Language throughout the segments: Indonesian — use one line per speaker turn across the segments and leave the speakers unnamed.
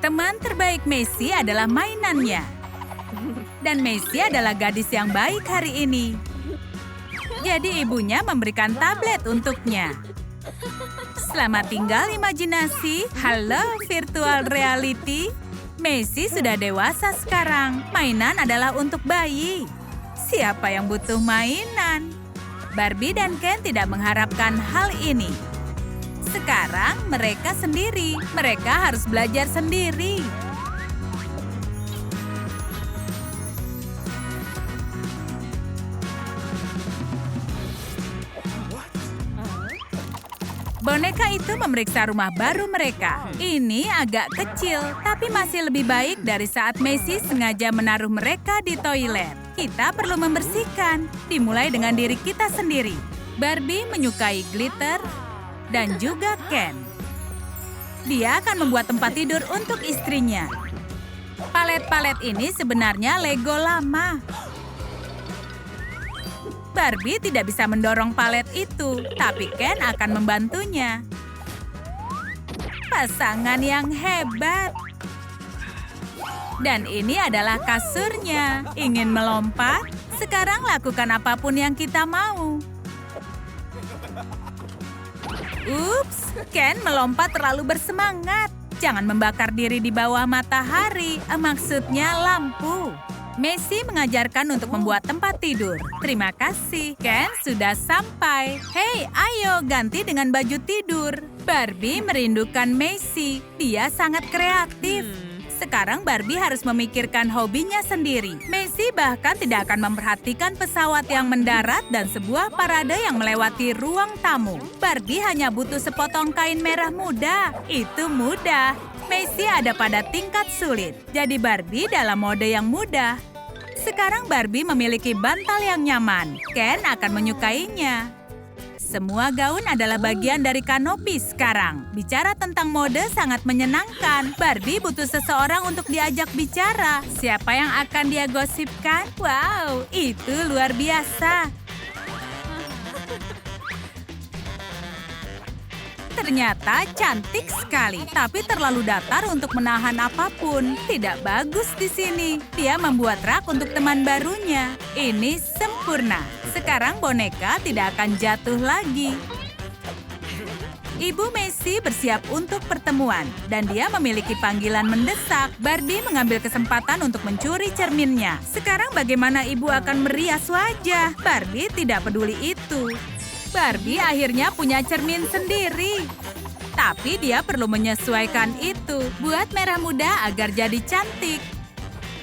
Teman terbaik Messi adalah mainannya. Dan Messi adalah gadis yang baik hari ini. Jadi ibunya memberikan tablet untuknya. Selamat tinggal imajinasi. Halo virtual reality. Messi sudah dewasa sekarang. Mainan adalah untuk bayi. Siapa yang butuh mainan? Barbie dan Ken tidak mengharapkan hal ini. Sekarang mereka sendiri. Mereka harus belajar sendiri. Boneka itu memeriksa rumah baru mereka. Ini agak kecil, tapi masih lebih baik dari saat Messi sengaja menaruh mereka di toilet. Kita perlu membersihkan, dimulai dengan diri kita sendiri. Barbie menyukai glitter dan juga Ken. Dia akan membuat tempat tidur untuk istrinya. Palet-palet ini sebenarnya Lego lama. Barbie tidak bisa mendorong palet itu, tapi Ken akan membantunya. Pasangan yang hebat. Dan ini adalah kasurnya. Ingin melompat? Sekarang lakukan apapun yang kita mau. Ups, Ken melompat terlalu bersemangat. Jangan membakar diri di bawah matahari, maksudnya lampu. Messi mengajarkan untuk membuat tempat tidur. Terima kasih, Ken sudah sampai. Hei, ayo ganti dengan baju tidur. Barbie merindukan Messi. Dia sangat kreatif. Sekarang Barbie harus memikirkan hobinya sendiri. Messi bahkan tidak akan memperhatikan pesawat yang mendarat dan sebuah parade yang melewati ruang tamu. Barbie hanya butuh sepotong kain merah muda. Itu mudah. Messi ada pada tingkat sulit. Jadi Barbie dalam mode yang mudah. Sekarang Barbie memiliki bantal yang nyaman. Ken akan menyukainya. Semua gaun adalah bagian dari kanopi sekarang. Bicara tentang mode sangat menyenangkan. Barbie butuh seseorang untuk diajak bicara. Siapa yang akan dia gosipkan? Wow, itu luar biasa. Ternyata cantik sekali, tapi terlalu datar untuk menahan apapun. Tidak bagus di sini. Dia membuat rak untuk teman barunya. Ini sempurna. Sekarang boneka tidak akan jatuh lagi. Ibu Messi bersiap untuk pertemuan, dan dia memiliki panggilan mendesak. Barbie mengambil kesempatan untuk mencuri cerminnya. Sekarang bagaimana ibu akan merias wajah? Barbie tidak peduli itu. Barbie akhirnya punya cermin sendiri. Tapi dia perlu menyesuaikan itu. Buat merah muda agar jadi cantik.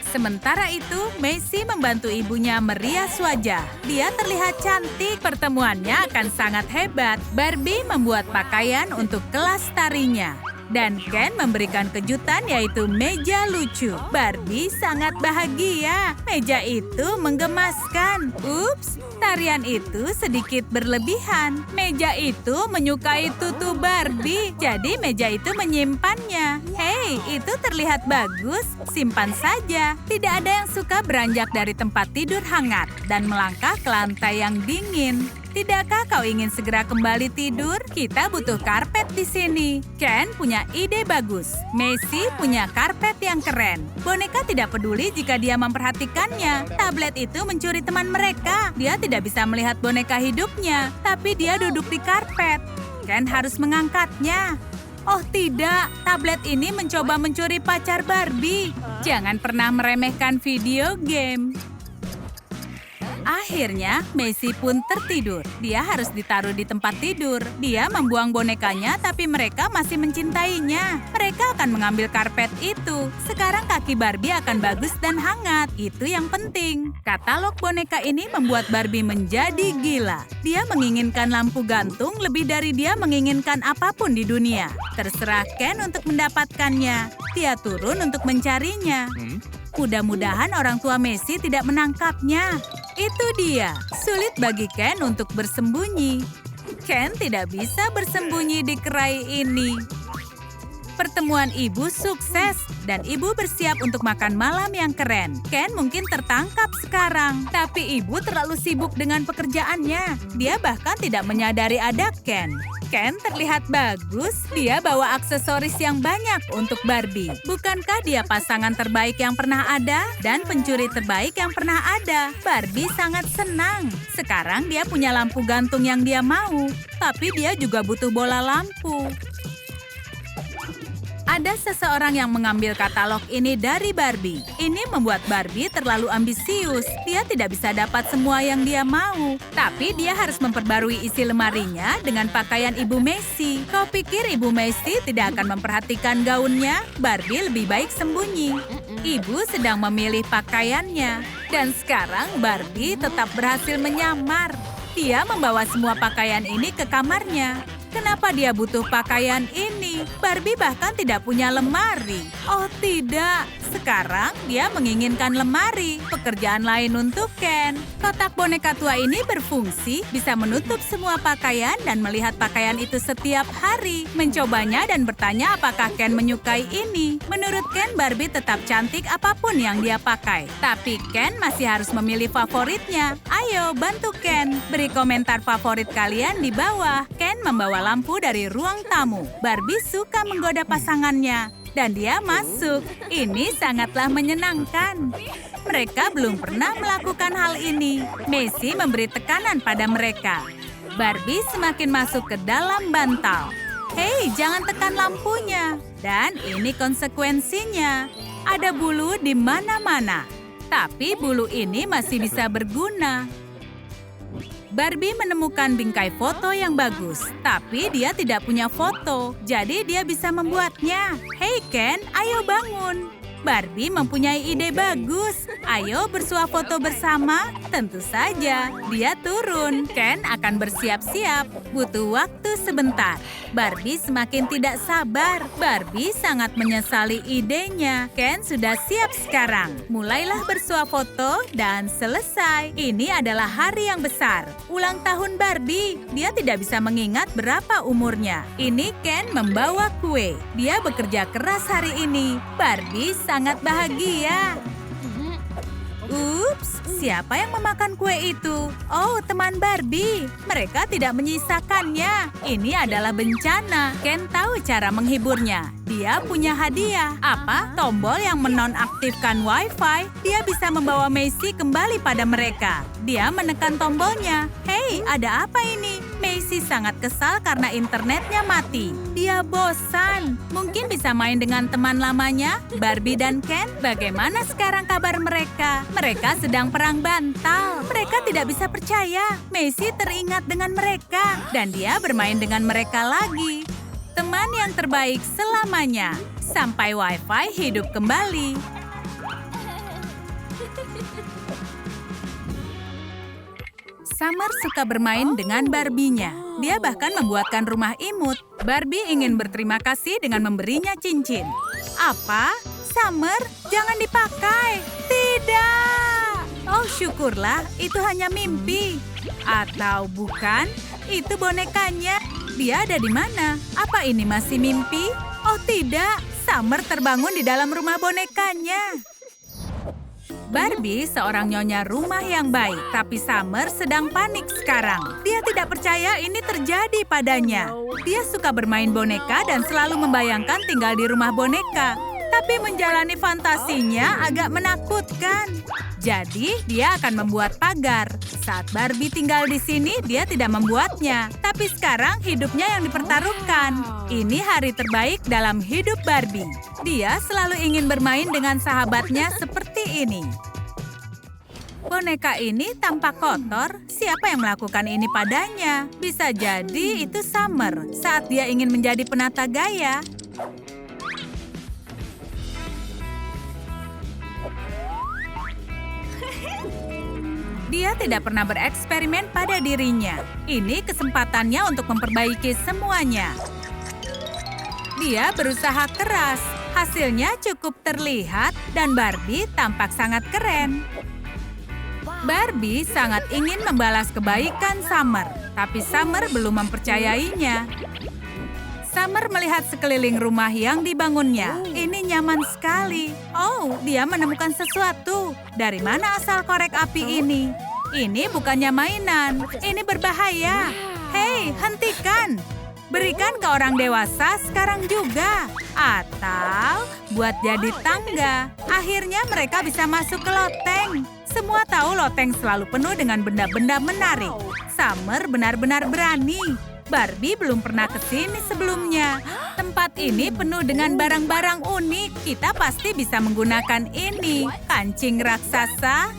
Sementara itu, Messi membantu ibunya merias wajah. Dia terlihat cantik. Pertemuannya akan sangat hebat. Barbie membuat pakaian untuk kelas tarinya. Dan Ken memberikan kejutan yaitu meja lucu. Barbie sangat bahagia. Meja itu menggemaskan. Ups, tarian itu sedikit berlebihan. Meja itu menyukai tutu Barbie. Jadi meja itu menyimpannya. Hei, itu terlihat bagus. Simpan saja. Tidak ada yang suka beranjak dari tempat tidur hangat dan melangkah ke lantai yang dingin. Tidakkah kau ingin segera kembali tidur? Kita butuh karpet di sini. Ken punya ide bagus. Messi punya karpet yang keren. Boneka tidak peduli jika dia memperhatikannya. Tablet itu mencuri teman mereka. Dia tidak bisa melihat boneka hidupnya, tapi dia duduk di karpet. Ken harus mengangkatnya. Oh tidak, tablet ini mencoba mencuri pacar Barbie. Jangan pernah meremehkan video game. Akhirnya, Messi pun tertidur. Dia harus ditaruh di tempat tidur. Dia membuang bonekanya, tapi mereka masih mencintainya. Mereka akan mengambil karpet itu. Sekarang kaki Barbie akan bagus dan hangat. Itu yang penting. Katalog boneka ini membuat Barbie menjadi gila. Dia menginginkan lampu gantung lebih dari dia menginginkan apapun di dunia. Terserah Ken untuk mendapatkannya. Dia turun untuk mencarinya. Mudah-mudahan orang tua Messi tidak menangkapnya. Itu dia. Sulit bagi Ken untuk bersembunyi. Ken tidak bisa bersembunyi di kerai ini. Pertemuan ibu sukses dan ibu bersiap untuk makan malam yang keren. Ken mungkin tertangkap sekarang, tapi ibu terlalu sibuk dengan pekerjaannya. Dia bahkan tidak menyadari ada Ken. Ken terlihat bagus. Dia bawa aksesoris yang banyak untuk Barbie. Bukankah dia pasangan terbaik yang pernah ada dan pencuri terbaik yang pernah ada? Barbie sangat senang. Sekarang dia punya lampu gantung yang dia mau, tapi dia juga butuh bola lampu. Ada seseorang yang mengambil katalog ini dari Barbie. Ini membuat Barbie terlalu ambisius. Dia tidak bisa dapat semua yang dia mau. Tapi dia harus memperbarui isi lemarinya dengan pakaian Ibu Macy. Kau pikir Ibu Macy tidak akan memperhatikan gaunnya? Barbie lebih baik sembunyi. Ibu sedang memilih pakaiannya. Dan sekarang Barbie tetap berhasil menyamar. Dia membawa semua pakaian ini ke kamarnya. Kenapa dia butuh pakaian ini? Barbie bahkan tidak punya lemari. Oh tidak, sekarang dia menginginkan lemari. Pekerjaan lain untuk Ken. Kotak boneka tua ini berfungsi, bisa menutup semua pakaian dan melihat pakaian itu setiap hari. Mencobanya dan bertanya apakah Ken menyukai ini. Menurut Ken, Barbie tetap cantik apapun yang dia pakai. Tapi Ken masih harus memilih favoritnya. Ayo, bantu Ken. Beri komentar favorit kalian di bawah. Ken membawa lampu dari ruang tamu. Barbie suka menggoda pasangannya. Dan dia masuk. Ini sangatlah menyenangkan. Mereka belum pernah melakukan hal ini. Macy memberi tekanan pada mereka. Barbie semakin masuk ke dalam bantal. Hei, jangan tekan lampunya. Dan ini konsekuensinya. Ada bulu di mana-mana. Tapi bulu ini masih bisa berguna. Barbie menemukan bingkai foto yang bagus, tapi dia tidak punya foto, jadi dia bisa membuatnya. Hei Ken, ayo bangun. Barbie mempunyai ide bagus. Ayo bersuah foto bersama. Tentu saja, dia turun. Ken akan bersiap-siap. Butuh waktu sebentar. Barbie semakin tidak sabar. Barbie sangat menyesali idenya. Ken sudah siap sekarang. Mulailah bersuah foto dan selesai. Ini adalah hari yang besar. Ulang tahun Barbie. Dia tidak bisa mengingat berapa umurnya. Ini Ken membawa kue. Dia bekerja keras hari ini. Barbie sangat bahagia. Ups, siapa yang memakan kue itu? Oh, teman Barbie. Mereka tidak menyisakannya. Ini adalah bencana. Ken tahu cara menghiburnya. Dia punya hadiah. Apa? Tombol yang menonaktifkan Wi-Fi. Dia bisa membawa Macy kembali pada mereka. Dia menekan tombolnya. Hei, ada apa ini? Macy sangat kesal karena internetnya mati. Dia bosan. Mungkin bisa main dengan teman lamanya, Barbie dan Ken. Bagaimana sekarang kabar mereka? Mereka sedang perang bantal. Mereka tidak bisa percaya. Macy teringat dengan mereka. Dan dia bermain dengan mereka lagi. Teman yang terbaik selamanya. Sampai Wi-Fi hidup kembali. Summer suka bermain dengan Barbie-nya. Dia bahkan membuatkan rumah imut. Barbie ingin berterima kasih dengan memberinya cincin. Apa? Summer, jangan dipakai. Tidak. Oh, syukurlah, itu hanya mimpi. Atau bukan? Itu bonekanya. Dia ada di mana? Apa ini masih mimpi? Oh tidak, Summer terbangun di dalam rumah bonekanya. Barbie seorang nyonya rumah yang baik, tapi Summer sedang panik sekarang. Dia tidak percaya ini terjadi padanya. Dia suka bermain boneka dan selalu membayangkan tinggal di rumah boneka. Tapi menjalani fantasinya agak menakutkan. Jadi, dia akan membuat pagar. Saat Barbie tinggal di sini, dia tidak membuatnya. Tapi sekarang hidupnya yang dipertaruhkan. Ini hari terbaik dalam hidup Barbie. Dia selalu ingin bermain dengan sahabatnya seperti ini. Boneka ini tampak kotor. Siapa yang melakukan ini padanya? Bisa jadi itu Summer saat dia ingin menjadi penata gaya. Dia tidak pernah bereksperimen pada dirinya. Ini kesempatannya untuk memperbaiki semuanya. Dia berusaha keras. Hasilnya cukup terlihat dan Barbie tampak sangat keren. Barbie sangat ingin membalas kebaikan Summer, tapi Summer belum mempercayainya. Summer melihat sekeliling rumah yang dibangunnya. Ini nyaman sekali. Oh, dia menemukan sesuatu. Dari mana asal korek api ini? Ini bukannya mainan. Ini berbahaya. Hei, hentikan. Berikan ke orang dewasa sekarang juga. Atau buat jadi tangga. Akhirnya mereka bisa masuk ke loteng. Semua tahu loteng selalu penuh dengan benda-benda menarik. Summer benar-benar berani. Barbie belum pernah ke sini sebelumnya. Tempat ini penuh dengan barang-barang unik. Kita pasti bisa menggunakan ini. Kancing raksasa.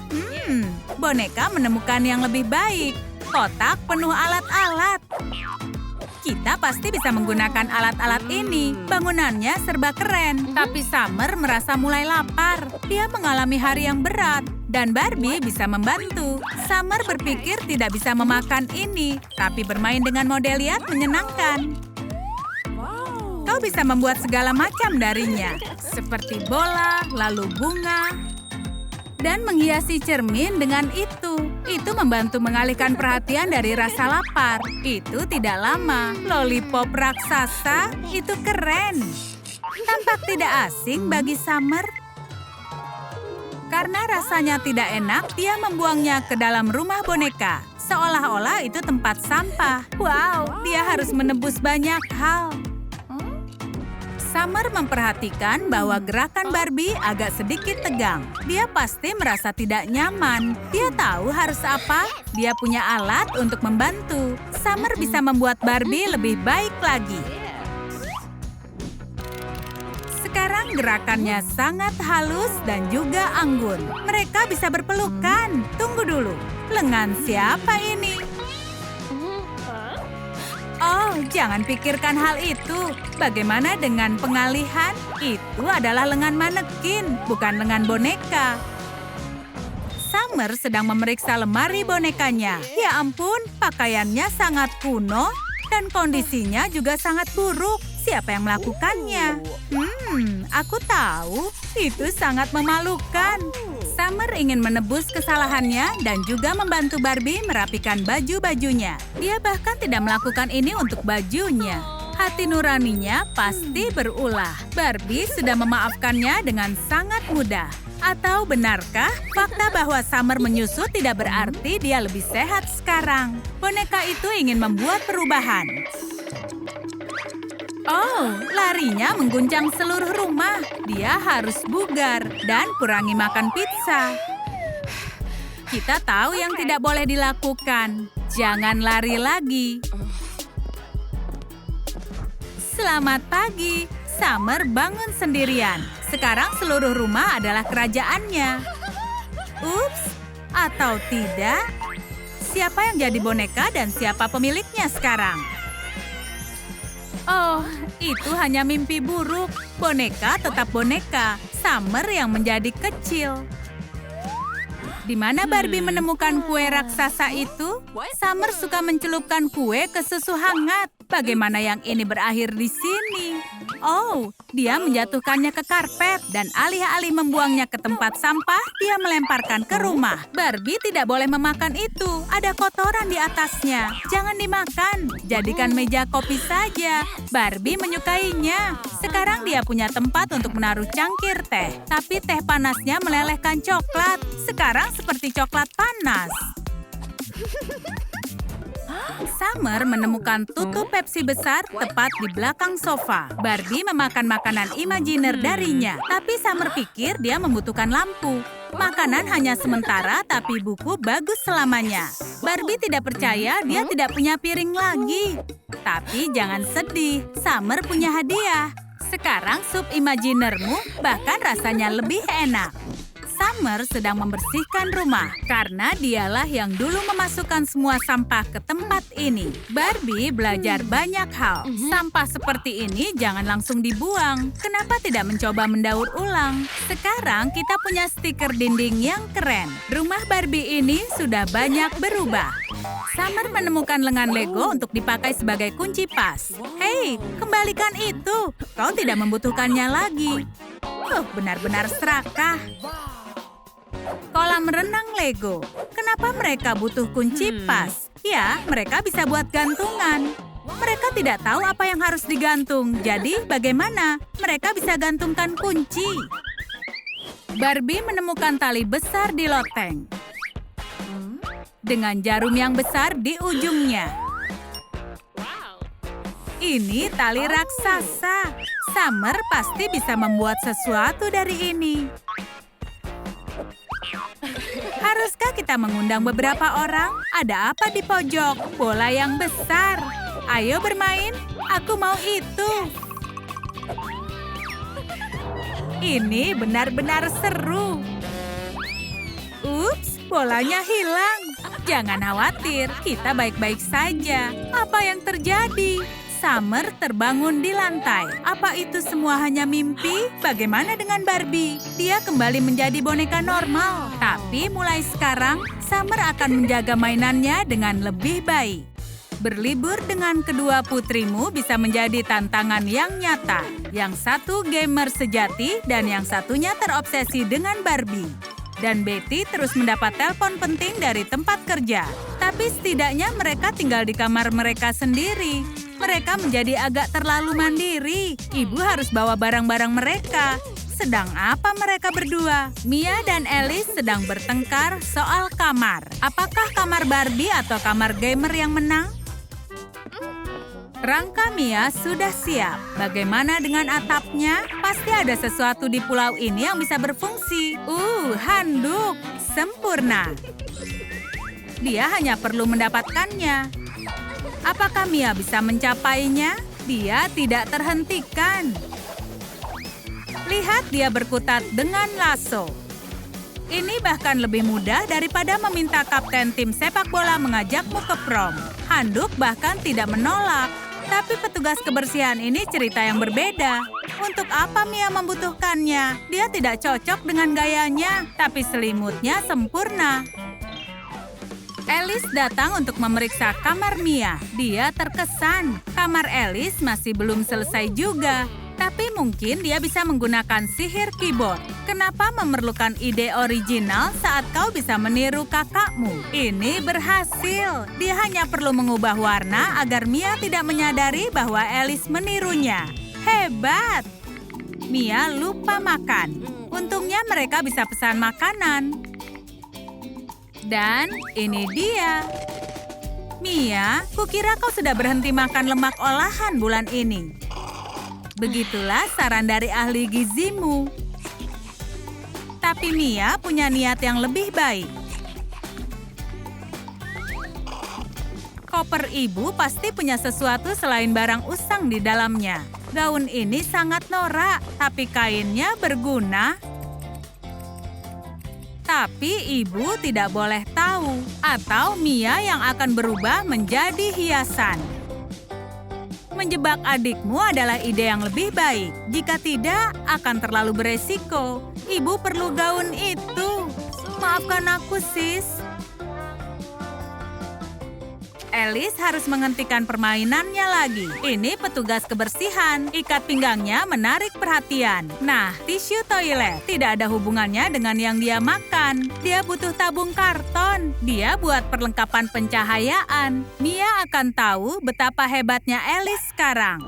Boneka menemukan yang lebih baik. Kotak penuh alat-alat. Kita pasti bisa menggunakan alat-alat ini. Bangunannya serba keren. Tapi Summer merasa mulai lapar. Dia mengalami hari yang berat. Dan Barbie bisa membantu. Summer berpikir tidak bisa memakan ini. Tapi bermain dengan model liat menyenangkan. Kau bisa membuat segala macam darinya. Seperti bola, lalu bunga. Dan menghiasi cermin dengan itu. Itu membantu mengalihkan perhatian dari rasa lapar. Itu tidak lama. Lollipop raksasa, itu keren. Tampak tidak asing bagi Summer. Karena rasanya tidak enak, dia membuangnya ke dalam rumah boneka. Seolah-olah itu tempat sampah. Wow, dia harus menebus banyak hal. Summer memperhatikan bahwa gerakan Barbie agak sedikit tegang. Dia pasti merasa tidak nyaman. Dia tahu harus apa. Dia punya alat untuk membantu. Summer bisa membuat Barbie lebih baik lagi. Sekarang gerakannya sangat halus dan juga anggun. Mereka bisa berpelukan. Tunggu dulu. Lengan siapa ini? Oh, jangan pikirkan hal itu. Bagaimana dengan pengalihan? Itu adalah lengan manekin, bukan lengan boneka. Summer sedang memeriksa lemari bonekanya. Ya ampun, pakaiannya sangat kuno dan kondisinya juga sangat buruk. Siapa yang melakukannya? Aku tahu. Itu sangat memalukan. Summer ingin menebus kesalahannya dan juga membantu Barbie merapikan baju-bajunya. Dia bahkan tidak melakukan ini untuk bajunya. Hati nuraninya pasti berulah. Barbie sudah memaafkannya dengan sangat mudah. Atau benarkah fakta bahwa Summer menyusut tidak berarti dia lebih sehat sekarang? Boneka itu ingin membuat perubahan. Oh, larinya mengguncang seluruh rumah. Dia harus bugar dan kurangi makan pizza. Kita tahu yang tidak boleh dilakukan. Jangan lari lagi. Selamat pagi. Summer bangun sendirian. Sekarang seluruh rumah adalah kerajaannya. Ups, atau tidak? Siapa yang jadi boneka dan siapa pemiliknya sekarang? Oh, itu hanya mimpi buruk. Boneka tetap boneka. Summer yang menjadi kecil. Di mana Barbie menemukan kue raksasa itu? Summer suka mencelupkan kue ke susu hangat. Bagaimana yang ini berakhir di sini? Oh, dia menjatuhkannya ke karpet dan alih-alih membuangnya ke tempat sampah, dia melemparkan ke rumah. Barbie tidak boleh memakan itu. Ada kotoran di atasnya. Jangan dimakan. Jadikan meja kopi saja. Barbie menyukainya. Sekarang dia punya tempat untuk menaruh cangkir teh. Tapi teh panasnya melelehkan coklat. Sekarang seperti coklat panas. Summer menemukan tutup Pepsi besar tepat di belakang sofa. Barbie memakan makanan imajiner darinya. Tapi Summer pikir dia membutuhkan lampu. Makanan hanya sementara, tapi buku bagus selamanya. Barbie tidak percaya dia tidak punya piring lagi. Tapi jangan sedih, Summer punya hadiah. Sekarang sup imajinermu bahkan rasanya lebih enak. Summer sedang membersihkan rumah karena dialah yang dulu memasukkan semua sampah ke tempat ini. Barbie belajar banyak hal. Sampah seperti ini jangan langsung dibuang. Kenapa tidak mencoba mendaur ulang? Sekarang kita punya stiker dinding yang keren. Rumah Barbie ini sudah banyak berubah. Summer menemukan lengan Lego untuk dipakai sebagai kunci pas. Hei, kembalikan itu. Kau tidak membutuhkannya lagi. Benar-benar serakah. Kolam renang Lego. Kenapa mereka butuh kunci pas? Ya, mereka bisa buat gantungan. Mereka tidak tahu apa yang harus digantung. Jadi, bagaimana? Mereka bisa gantungkan kunci. Barbie menemukan tali besar di loteng. Dengan jarum yang besar di ujungnya. Ini tali raksasa. Summer pasti bisa membuat sesuatu dari ini. Haruskah kita mengundang beberapa orang? Ada apa di pojok? Bola yang besar. Ayo bermain. Aku mau itu. Ini benar-benar seru. Ups, bolanya hilang. Jangan khawatir, kita baik-baik saja. Apa yang terjadi? Summer terbangun di lantai. Apa itu semua hanya mimpi? Bagaimana dengan Barbie? Dia kembali menjadi boneka normal. Tapi mulai sekarang, Summer akan menjaga mainannya dengan lebih baik. Berlibur dengan kedua putrimu bisa menjadi tantangan yang nyata. Yang satu gamer sejati dan yang satunya terobsesi dengan Barbie. Dan Betty terus mendapat telepon penting dari tempat kerja. Tapi setidaknya mereka tinggal di kamar mereka sendiri. Mereka menjadi agak terlalu mandiri. Ibu harus bawa barang-barang mereka. Sedang apa mereka berdua? Mia dan Alice sedang bertengkar soal kamar. Apakah kamar Barbie atau kamar gamer yang menang? Rangka Mia sudah siap. Bagaimana dengan atapnya? Pasti ada sesuatu di pulau ini yang bisa berfungsi. Handuk. Sempurna. Dia hanya perlu mendapatkannya. Apakah Mia bisa mencapainya? Dia tidak terhentikan. Lihat dia berkutat dengan lasso. Ini bahkan lebih mudah daripada meminta kapten tim sepak bola mengajakmu ke prom. Handuk bahkan tidak menolak. Tapi petugas kebersihan ini cerita yang berbeda. Untuk apa Mia membutuhkannya? Dia tidak cocok dengan gayanya, tapi selimutnya sempurna. Alice datang untuk memeriksa kamar Mia. Dia terkesan. Kamar Alice masih belum selesai juga. Tapi mungkin dia bisa menggunakan sihir keyboard. Kenapa memerlukan ide original saat kau bisa meniru kakakmu? Ini berhasil. Dia hanya perlu mengubah warna agar Mia tidak menyadari bahwa Alice menirunya. Hebat! Mia lupa makan. Untungnya mereka bisa pesan makanan. Dan ini dia. Mia, kukira kau sudah berhenti makan lemak olahan bulan ini. Begitulah saran dari ahli gizimu. Tapi Mia punya niat yang lebih baik. Koper ibu pasti punya sesuatu selain barang usang di dalamnya. Gaun ini sangat norak, tapi kainnya berguna. Tapi ibu tidak boleh tahu, atau Mia yang akan berubah menjadi hiasan. Menjebak adikmu adalah ide yang lebih baik. Jika tidak, akan terlalu beresiko. Ibu perlu gaun itu. Maafkan aku, sis. Alice harus menghentikan permainannya lagi. Ini petugas kebersihan. Ikat pinggangnya menarik perhatian. Nah, tisu toilet tidak ada hubungannya dengan yang dia makan. Dia butuh tabung karton. Dia buat perlengkapan pencahayaan. Mia akan tahu betapa hebatnya Alice sekarang.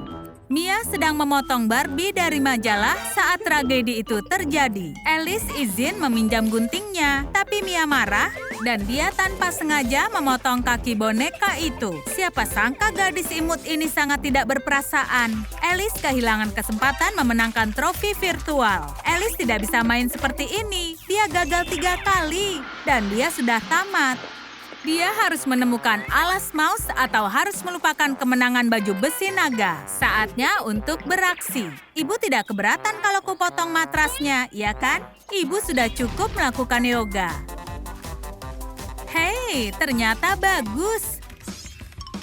Mia sedang memotong Barbie dari majalah saat tragedi itu terjadi. Alice izin meminjam guntingnya, tapi Mia marah dan dia tanpa sengaja memotong kaki boneka itu. Siapa sangka gadis imut ini sangat tidak berperasaan. Alice kehilangan kesempatan memenangkan trofi virtual. Alice tidak bisa main seperti ini. Dia gagal 3 kali dan dia sudah tamat. Dia harus menemukan alas mouse atau harus melupakan kemenangan baju besi naga. Saatnya untuk beraksi. Ibu tidak keberatan kalau kupotong matrasnya, ya kan? Ibu sudah cukup melakukan yoga. Hei, ternyata bagus.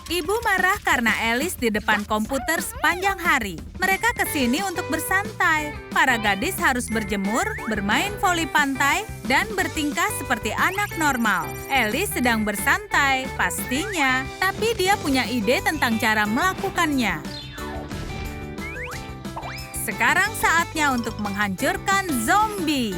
Ibu marah karena Alice di depan komputer sepanjang hari. Mereka ke sini untuk bersantai. Para gadis harus berjemur, bermain voli pantai, dan bertingkah seperti anak normal. Alice sedang bersantai, pastinya. Tapi dia punya ide tentang cara melakukannya. Sekarang saatnya untuk menghancurkan zombie.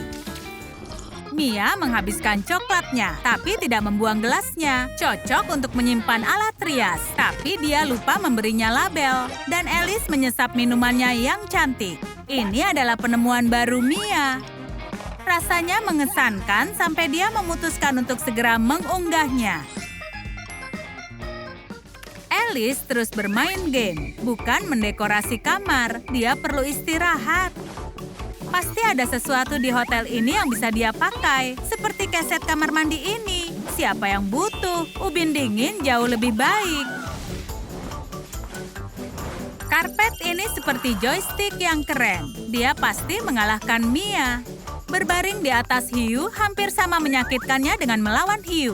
Mia menghabiskan coklatnya, tapi tidak membuang gelasnya. Cocok untuk menyimpan alat rias, tapi dia lupa memberinya label. Dan Alice menyesap minumannya yang cantik. Ini adalah penemuan baru Mia. Rasanya mengesankan sampai dia memutuskan untuk segera mengunggahnya. Alice terus bermain game, bukan mendekorasi kamar. Dia perlu istirahat. Pasti ada sesuatu di hotel ini yang bisa dia pakai, seperti keset kamar mandi ini. Siapa yang butuh? Ubin dingin jauh lebih baik. Karpet ini seperti joystick yang keren. Dia pasti mengalahkan Mia. Berbaring di atas hiu hampir sama menyakitkannya dengan melawan hiu.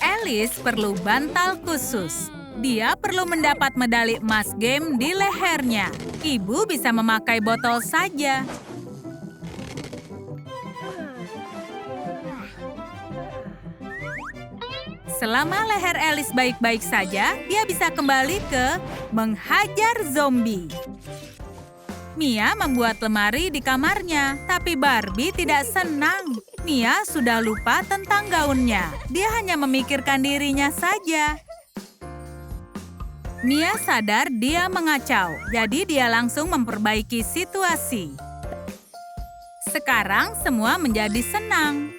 Alice perlu bantal khusus. Dia perlu mendapat medali emas game di lehernya. Ibu bisa memakai botol saja. Selama leher Alice baik-baik saja, dia bisa kembali ke menghajar zombie. Mia membuat lemari di kamarnya, tapi Barbie tidak senang. Mia sudah lupa tentang gaunnya. Dia hanya memikirkan dirinya saja. Mia sadar dia mengacau, jadi dia langsung memperbaiki situasi. Sekarang semua menjadi senang.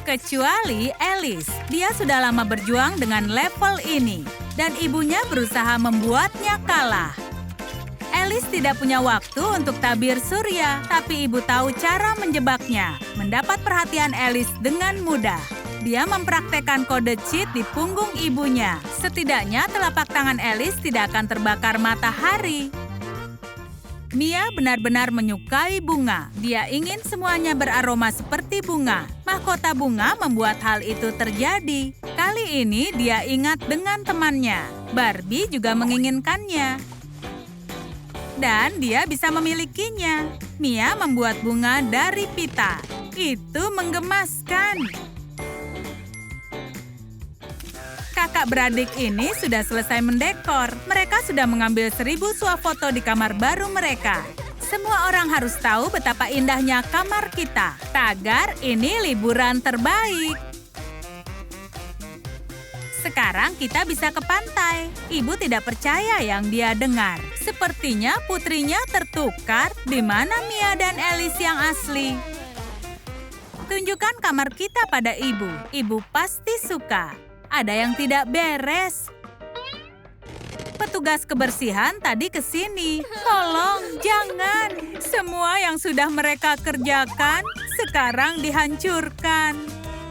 Kecuali Alice, dia sudah lama berjuang dengan level ini, dan ibunya berusaha membuatnya kalah. Alice tidak punya waktu untuk tabir surya, tapi ibu tahu cara menjebaknya. Mendapat perhatian Alice dengan mudah. Dia mempraktekkan kode cheat di punggung ibunya. Setidaknya telapak tangan Alice tidak akan terbakar matahari. Mia benar-benar menyukai bunga. Dia ingin semuanya beraroma seperti bunga. Mahkota bunga membuat hal itu terjadi. Kali ini dia ingat dengan temannya. Barbie juga menginginkannya. Dan dia bisa memilikinya. Mia membuat bunga dari pita. Itu menggemaskan. Kakak beradik ini sudah selesai mendekor. Mereka sudah mengambil 1000 swafoto di kamar baru mereka. Semua orang harus tahu betapa indahnya kamar kita. Tagar, ini liburan terbaik. Sekarang kita bisa ke pantai. Ibu tidak percaya yang dia dengar. Sepertinya putrinya tertukar. Di mana Mia dan Alice yang asli? Tunjukkan kamar kita pada ibu. Ibu pasti suka. Ada yang tidak beres. Petugas kebersihan tadi ke sini. Tolong, jangan. Semua yang sudah mereka kerjakan sekarang dihancurkan.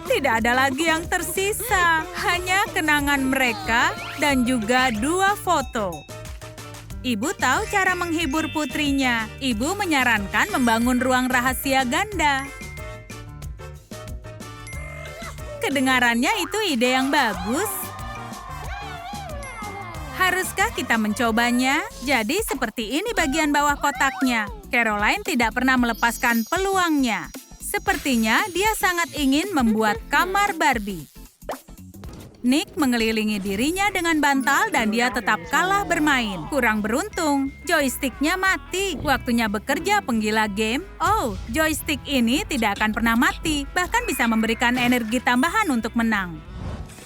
Tidak ada lagi yang tersisa. Hanya kenangan mereka dan juga 2 foto. Ibu tahu cara menghibur putrinya. Ibu menyarankan membangun ruang rahasia ganda. Kedengarannya itu ide yang bagus. Haruskah kita mencobanya? Jadi seperti ini bagian bawah kotaknya. Caroline tidak pernah melepaskan peluangnya. Sepertinya dia sangat ingin membuat kamar Barbie. Nick mengelilingi dirinya dengan bantal dan dia tetap kalah bermain. Kurang beruntung, joysticknya mati. Waktunya bekerja penggila game. Oh, joystick ini tidak akan pernah mati, bahkan bisa memberikan energi tambahan untuk menang.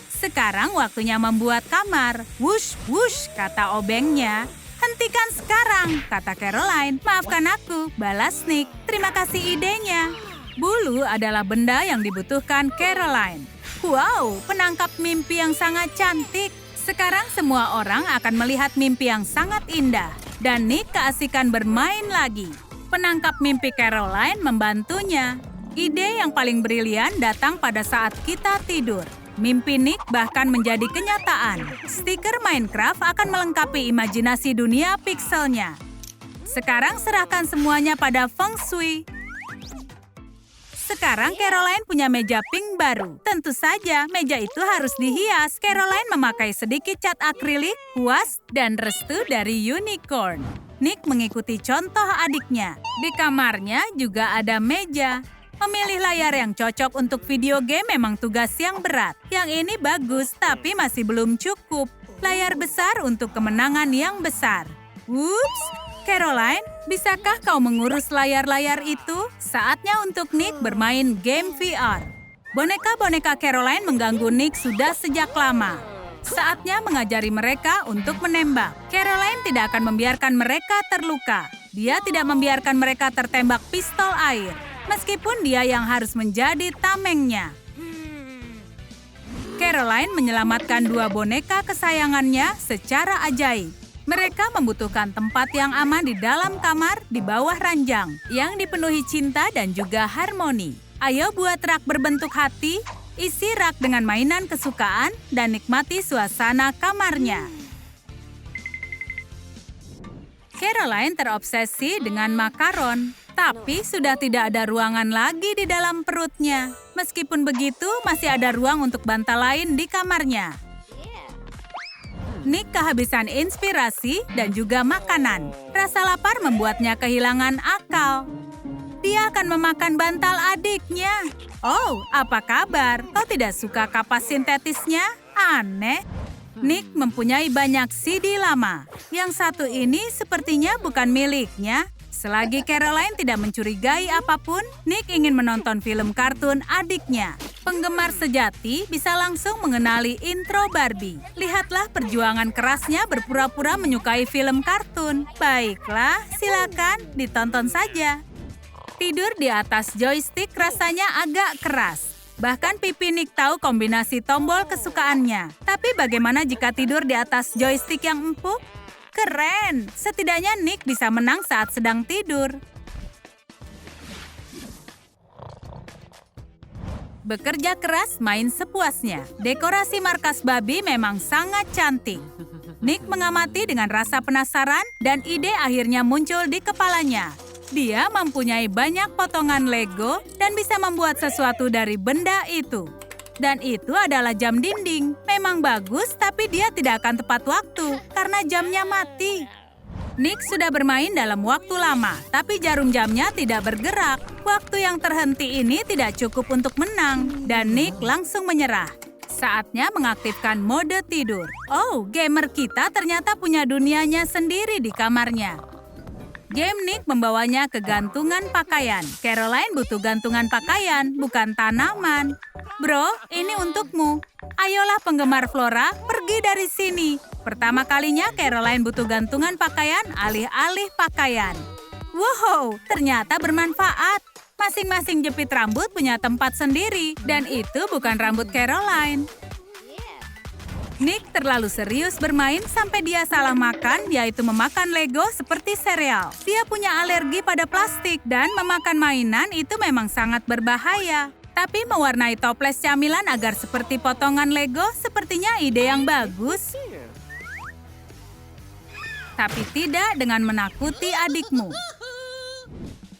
Sekarang waktunya membuat kamar. Wush, wush, kata obengnya. Hentikan sekarang, kata Caroline. Maafkan aku, balas Nick. Terima kasih idenya. Bulu adalah benda yang dibutuhkan Caroline. Wow, penangkap mimpi yang sangat cantik. Sekarang semua orang akan melihat mimpi yang sangat indah. Dan Nick keasikan bermain lagi. Penangkap mimpi Caroline membantunya. Ide yang paling brilian datang pada saat kita tidur. Mimpi Nick bahkan menjadi kenyataan. Stiker Minecraft akan melengkapi imajinasi dunia pikselnya. Sekarang serahkan semuanya pada Feng Shui. Sekarang Caroline punya meja pink baru. Tentu saja, meja itu harus dihias. Caroline memakai sedikit cat akrilik, kuas, dan restu dari unicorn. Nick mengikuti contoh adiknya. Di kamarnya juga ada meja. Memilih layar yang cocok untuk video game memang tugas yang berat. Yang ini bagus, tapi masih belum cukup. Layar besar untuk kemenangan yang besar. Whoops! Caroline, Bisakah kau mengurus layar-layar itu? Saatnya untuk Nick bermain game VR. Boneka-boneka Caroline mengganggu Nick sudah sejak lama. Saatnya mengajari mereka untuk menembak. Caroline tidak akan membiarkan mereka terluka. Dia tidak membiarkan mereka tertembak pistol air, meskipun dia yang harus menjadi tamengnya. Caroline menyelamatkan 2 boneka kesayangannya secara ajaib. Mereka membutuhkan tempat yang aman di dalam kamar di bawah ranjang yang dipenuhi cinta dan juga harmoni. Ayo buat rak berbentuk hati, isi rak dengan mainan kesukaan, dan nikmati suasana kamarnya. Caroline terobsesi dengan makaron, tapi sudah tidak ada ruangan lagi di dalam perutnya. Meskipun begitu, masih ada ruang untuk bantal lain di kamarnya. Nick kehabisan inspirasi dan juga makanan. Rasa lapar membuatnya kehilangan akal. Dia akan memakan bantal adiknya. Oh, apa kabar? Kau tidak suka kapas sintetisnya? Aneh. Nick mempunyai banyak CD lama. Yang satu ini sepertinya bukan miliknya. Selagi Caroline tidak mencurigai apapun, Nick ingin menonton film kartun adiknya. Penggemar sejati bisa langsung mengenali intro Barbie. Lihatlah perjuangan kerasnya berpura-pura menyukai film kartun. Baiklah, silakan ditonton saja. Tidur di atas joystick rasanya agak keras. Bahkan pipi Nick tahu kombinasi tombol kesukaannya. Tapi bagaimana jika tidur di atas joystick yang empuk? Keren! Setidaknya Nick bisa menang saat sedang tidur. Bekerja keras, main sepuasnya. Dekorasi markas babi memang sangat cantik. Nick mengamati dengan rasa penasaran dan ide akhirnya muncul di kepalanya. Dia mempunyai banyak potongan Lego dan bisa membuat sesuatu dari benda itu. Dan itu adalah jam dinding. Memang bagus, tapi dia tidak akan tepat waktu karena jamnya mati. Nick sudah bermain dalam waktu lama, tapi jarum jamnya tidak bergerak. Waktu yang terhenti ini tidak cukup untuk menang, dan Nick langsung menyerah. Saatnya mengaktifkan mode tidur. Oh, gamer kita ternyata punya dunianya sendiri di kamarnya. Game Nick membawanya ke gantungan pakaian. Caroline butuh gantungan pakaian, bukan tanaman. Bro, ini untukmu. Ayolah penggemar Flora, pergi dari sini. Pertama kalinya Caroline butuh gantungan pakaian alih-alih pakaian. Wow, ternyata bermanfaat. Masing-masing jepit rambut punya tempat sendiri. Dan itu bukan rambut Caroline. Nick terlalu serius bermain sampai dia salah makan, yaitu memakan Lego seperti sereal. Dia punya alergi pada plastik dan memakan mainan itu memang sangat berbahaya. Tapi mewarnai toples camilan agar seperti potongan Lego sepertinya ide yang bagus. Tapi tidak dengan menakuti adikmu.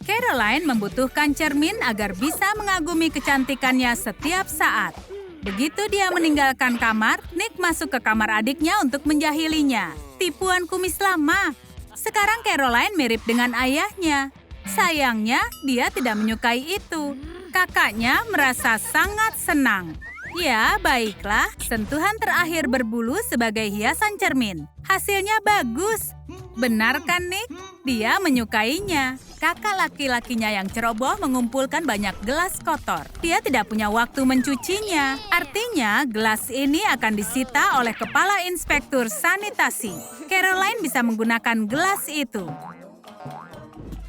Caroline membutuhkan cermin agar bisa mengagumi kecantikannya setiap saat. Begitu dia meninggalkan kamar, Nick masuk ke kamar adiknya untuk menjahilinya. Tipuan kumis lama. Sekarang Caroline mirip dengan ayahnya. Sayangnya, dia tidak menyukai itu. Kakaknya merasa sangat senang. Ya, baiklah. Sentuhan terakhir berbulu sebagai hiasan cermin. Hasilnya bagus. Benar kan, Nick? Dia menyukainya. Kakak laki-lakinya yang ceroboh mengumpulkan banyak gelas kotor. Dia tidak punya waktu mencucinya. Artinya, gelas ini akan disita oleh kepala inspektur sanitasi. Caroline bisa menggunakan gelas itu.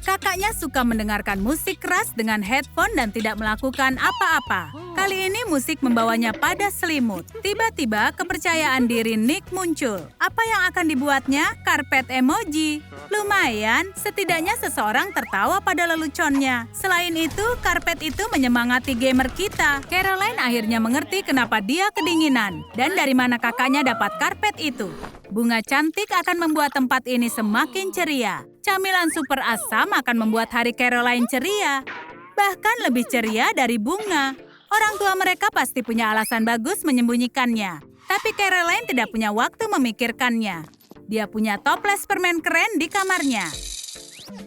Kakaknya suka mendengarkan musik keras dengan headphone dan tidak melakukan apa-apa. Kali ini musik membawanya pada selimut. Tiba-tiba kepercayaan diri Nick muncul. Apa yang akan dibuatnya? Karpet emoji. Lumayan, setidaknya seseorang tertawa pada leluconnya. Selain itu, karpet itu menyemangati gamer kita. Caroline akhirnya mengerti kenapa dia kedinginan. Dan dari mana kakaknya dapat karpet itu. Bunga cantik akan membuat tempat ini semakin ceria. Camilan super asam akan membuat hari Caroline ceria. Bahkan lebih ceria dari bunga. Orang tua mereka pasti punya alasan bagus menyembunyikannya. Tapi Caroline tidak punya waktu memikirkannya. Dia punya toples permen keren di kamarnya.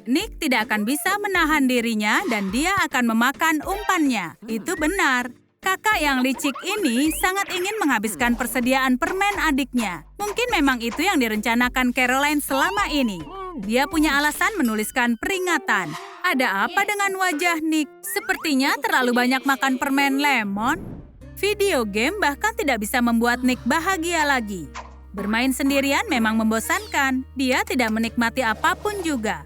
Nick tidak akan bisa menahan dirinya dan dia akan memakan umpannya. Itu benar. Kakak yang licik ini sangat ingin menghabiskan persediaan permen adiknya. Mungkin memang itu yang direncanakan Caroline selama ini. Dia punya alasan menuliskan peringatan. Ada apa dengan wajah Nick? Sepertinya terlalu banyak makan permen lemon. Video game bahkan tidak bisa membuat Nick bahagia lagi. Bermain sendirian memang membosankan. Dia tidak menikmati apapun juga.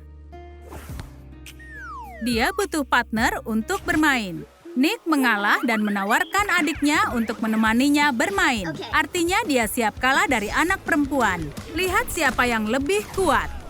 Dia butuh partner untuk bermain. Nick mengalah dan menawarkan adiknya untuk menemaninya bermain. Artinya dia siap kalah dari anak perempuan. Lihat siapa yang lebih kuat.